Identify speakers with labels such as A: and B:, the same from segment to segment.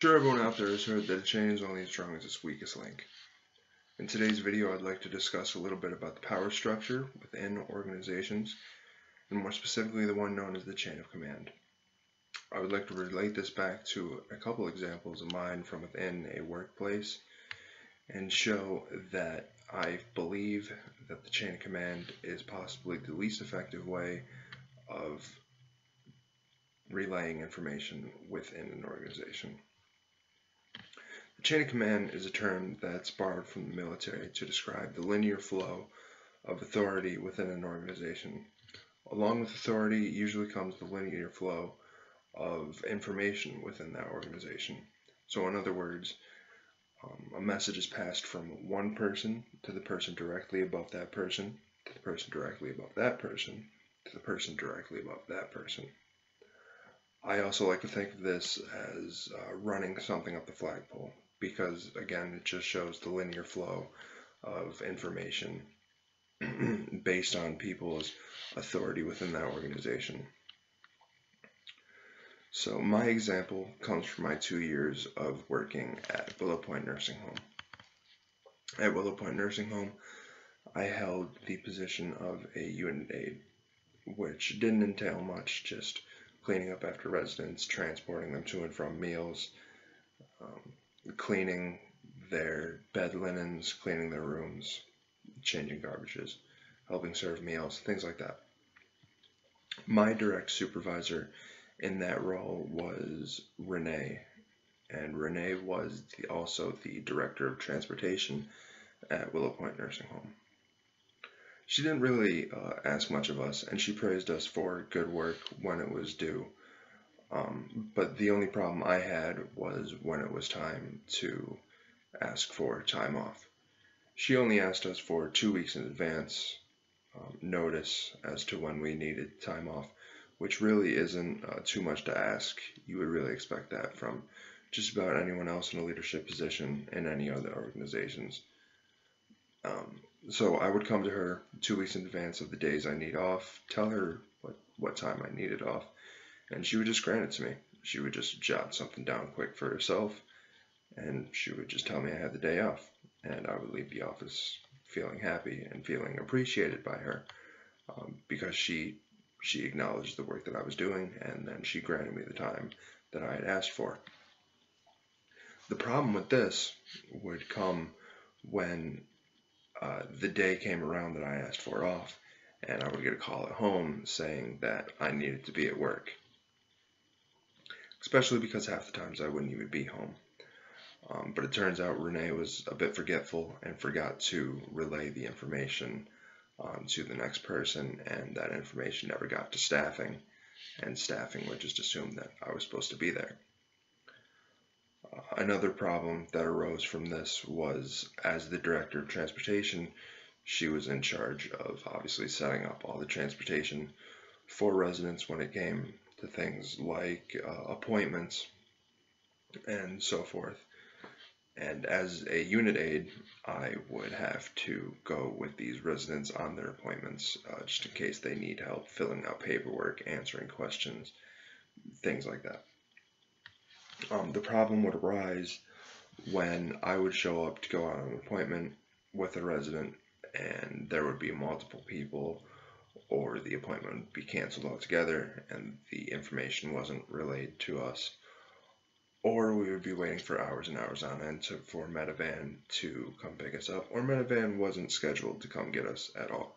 A: Sure, everyone out there has heard that a chain is only as strong as its weakest link. In today's video, I'd like to discuss a little bit about the power structure within organizations, and more specifically the one known as the chain of command. I would like to relate this back to a couple examples of mine from within a workplace and show that I believe that the chain of command is possibly the least effective way of relaying information within an organization. The chain of command is a term that's borrowed from the military to describe the linear flow of authority within an organization. Along with authority usually comes the linear flow of information within that organization. So in other words, a message is passed from one person to the person directly above that person, to the person directly above that person, to the person directly above that person. I also like to think of this as running something up the flagpole because, again, it just shows the linear flow of information based on people's authority within that organization. So my example comes from my 2 years of working at Willow Point Nursing Home. At Willow Point Nursing Home, I held the position of a unit aide, which didn't entail much, just cleaning up after residents, transporting them to and from meals, cleaning their bed linens, cleaning their rooms, changing garbages, helping serve meals, things like that. My direct supervisor in that role was Renee, and Renee was also the director of transportation at Willow Point Nursing Home. She didn't really ask much of us, and she praised us for good work when it was due. But the only problem I had was when it was time to ask for time off. She only asked us for 2 weeks in advance notice as to when we needed time off, which really isn't too much to ask. You would really expect that from just about anyone else in a leadership position in any other organizations. So I would come to her 2 weeks in advance of the days I need off, tell her what time I needed off, and she would just grant it to me. She would just jot something down quick for herself, and she would just tell me I had the day off, and I would leave the office feeling happy and feeling appreciated by her because she acknowledged the work that I was doing, and then she granted me the time that I had asked for. The problem with this would come when the day came around that I asked for off, and I would get a call at home saying that I needed to be at work, especially because half the times I wouldn't even be home. But it turns out Renee was a bit forgetful and forgot to relay the information to the next person, and that information never got to staffing, and staffing would just assume that I was supposed to be there. Another problem that arose from this was, as the director of transportation, she was in charge of obviously setting up all the transportation for residents when it came to things like appointments and so forth. And as a unit aide, I would have to go with these residents on their appointments just in case they need help filling out paperwork, answering questions, things like that. The problem would arise when I would show up to go out on an appointment with a resident and there would be multiple people, or the appointment would be canceled altogether and the information wasn't relayed to us, or we would be waiting for hours and hours on end for Medivan to come pick us up, or Medivan wasn't scheduled to come get us at all.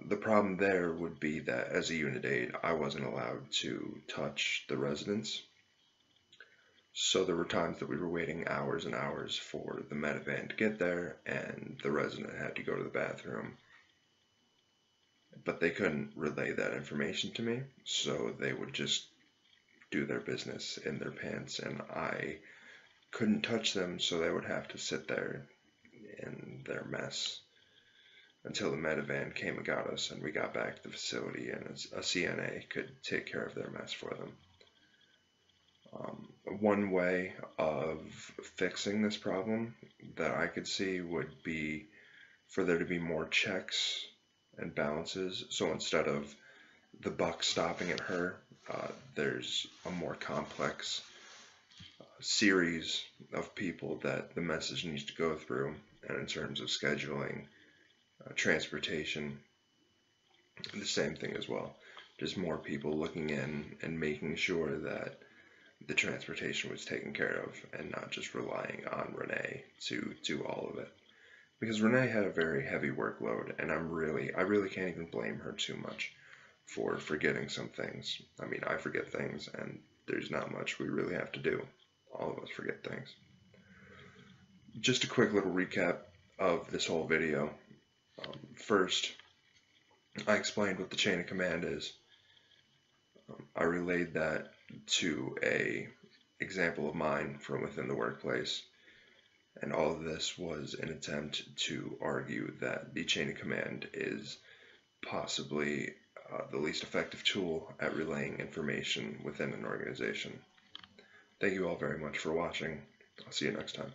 A: The problem there would be that as a unit aide, I wasn't allowed to touch the residents. So there were times that we were waiting hours and hours for the Medivan to get there, and the resident had to go to the bathroom. But they couldn't relay that information to me, so they would just do their business in their pants, and I couldn't touch them, so they would have to sit there in their mess until the Medivan came and got us, and we got back to the facility, and a CNA could take care of their mess for them. One way of fixing this problem that I could see would be for there to be more checks and balances. So instead of the buck stopping at her, there's a more complex series of people that the message needs to go through, and in terms of scheduling, transportation, the same thing as well. Just more people looking in and making sure that the transportation was taken care of and not just relying on Renee to do all of it. Because Renee had a very heavy workload, and I really can't even blame her too much for forgetting some things. I mean, I forget things, and there's not much we really have to do. All of us forget things. Just a quick little recap of this whole video. First, I explained what the chain of command is. I relayed that to a example of mine from within the workplace, and all of this was an attempt to argue that the chain of command is possibly the least effective tool at relaying information within an organization. Thank you all very much for watching. I'll see you next time.